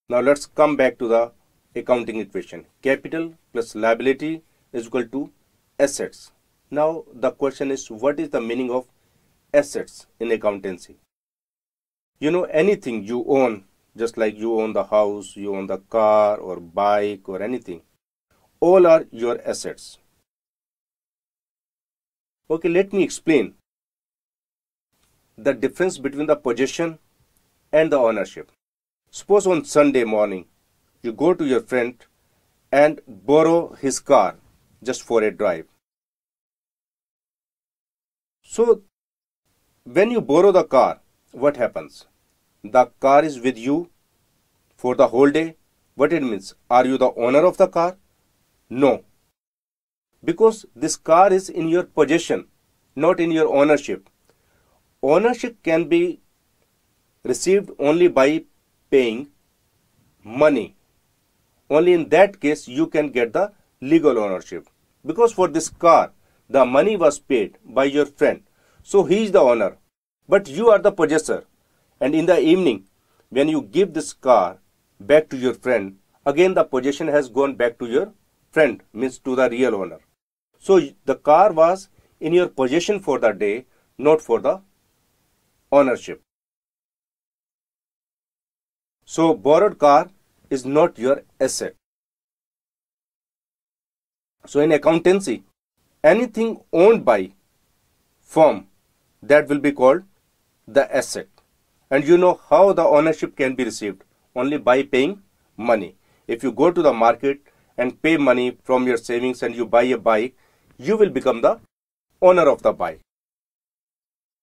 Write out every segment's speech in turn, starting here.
Now let's come back to the accounting equation. Capital plus liability is equal to assets. Now the question is, what is the meaning of assets in accountancy? You know, anything you own, just like you own the house, you own the car or bike or anything, all are your assets. Okay, let me explain the difference between the possession and the ownership. Suppose on Sunday morning, you go to your friend and borrow his car just for a drive. So, when you borrow the car, what happens? The car is with you for the whole day. What it means? Are you the owner of the car? No. Because this car is in your possession, not in your ownership. Ownership can be received only by paying money. Only in that case you can get the legal ownership. Because for this car, the money was paid by your friend. So he is the owner. But you are the possessor. And in the evening, when you give this car back to your friend, again the possession has gone back to your friend, means to the real owner. So the car was in your possession for the day, not for the ownership. So borrowed car is not your asset. So in accountancy, anything owned by firm, that will be called the asset. And you know how the ownership can be received? Only by paying money. If you go to the market and pay money from your savings and you buy a bike, you will become the owner of the bike.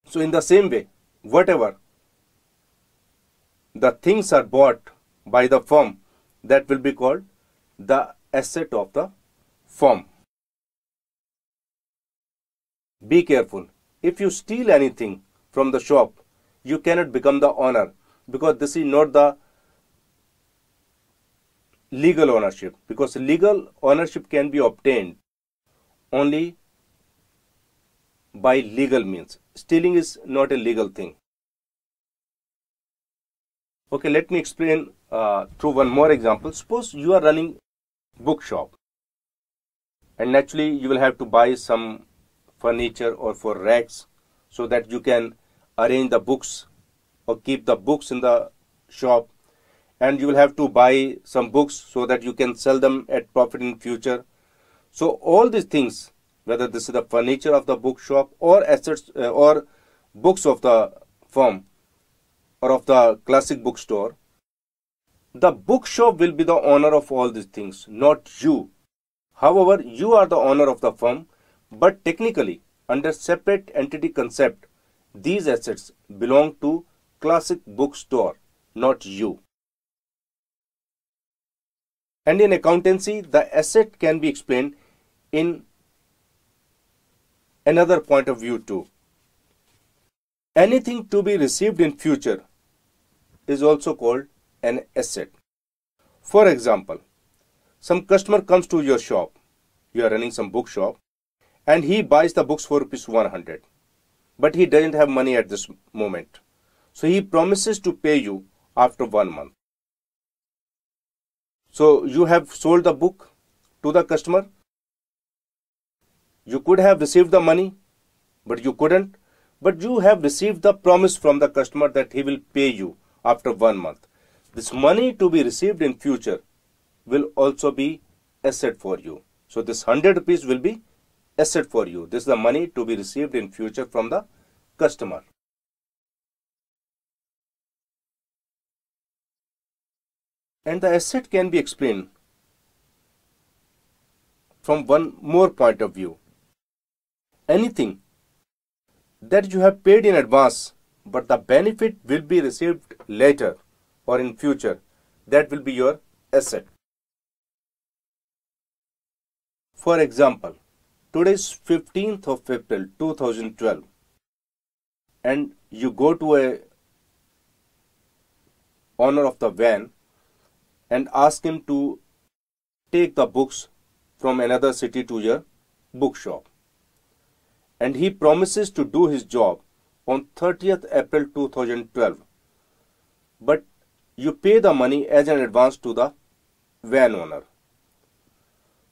So in the same way, whatever the things are bought by the firm, that will be called the asset of the firm. Be careful. If you steal anything from the shop, you cannot become the owner, because this is not the legal ownership. Because legal ownership can be obtained only by legal means. Stealing is not a legal thing. Okay, let me explain through one more example. Suppose you are running bookshop, and naturally you will have to buy some furniture or for racks so that you can arrange the books or keep the books in the shop, and you will have to buy some books so that you can sell them at profit in future. So all these things, whether this is the furniture of the bookshop or assets or books of the firm or of the classic bookstore, the bookshop will be the owner of all these things, not you. However, you are the owner of the firm, but technically under separate entity concept, these assets belong to classic bookstore, not you. And in accountancy, the asset can be explained in another point of view too. Anything to be received in future is also called an asset. For example, some customer comes to your shop, you are running some bookshop, and he buys the books for ₹100. But he doesn't have money at this moment. So he promises to pay you after 1 month. So you have sold the book to the customer. You could have received the money, but you couldn't. But you have received the promise from the customer that he will pay you after 1 month. This money to be received in future will also be asset for you. So this 100 rupees will be asset for you. This is the money to be received in future from the customer. And the asset can be explained from one more point of view. Anything that you have paid in advance, but the benefit will be received later or in future, that will be your asset. For example, today is 15th of April 2012, and you go to a owner of the van and ask him to take the books from another city to your bookshop. And he promises to do his job on 30th April 2012. But you pay the money as an advance to the van owner.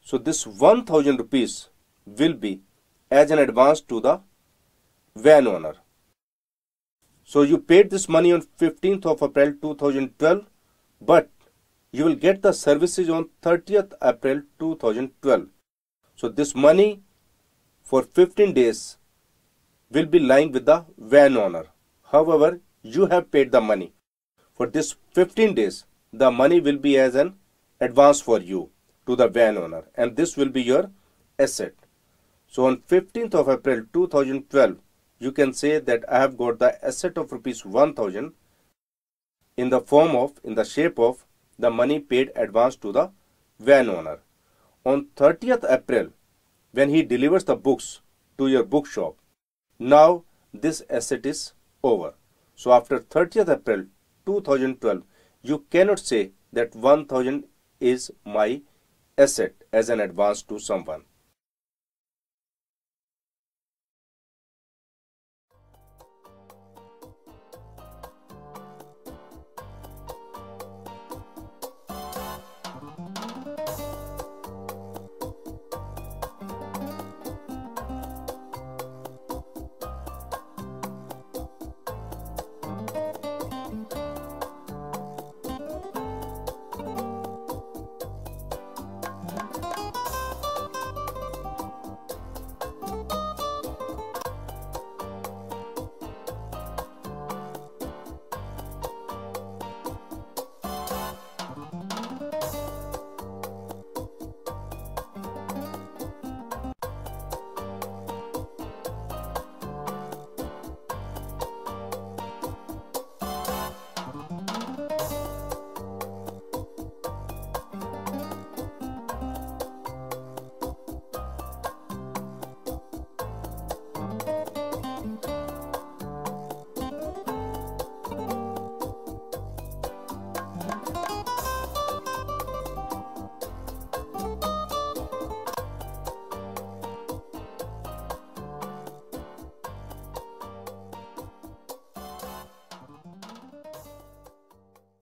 So this 1000 rupees will be as an advance to the van owner. So you paid this money on 15th of April 2012, but you will get the services on 30th April 2012. So this money for 15 days will be lying with the van owner. However, you have paid the money. For this 15 days, the money will be as an advance for you to the van owner, and this will be your asset. So on 15th of April 2012, you can say that I have got the asset of rupees 1000 in the shape of the money paid advance to the van owner. On 30th April, when he delivers the books to your bookshop, now this asset is over. So after 30th April 2012, you cannot say that 1000 is my asset as an advance to someone.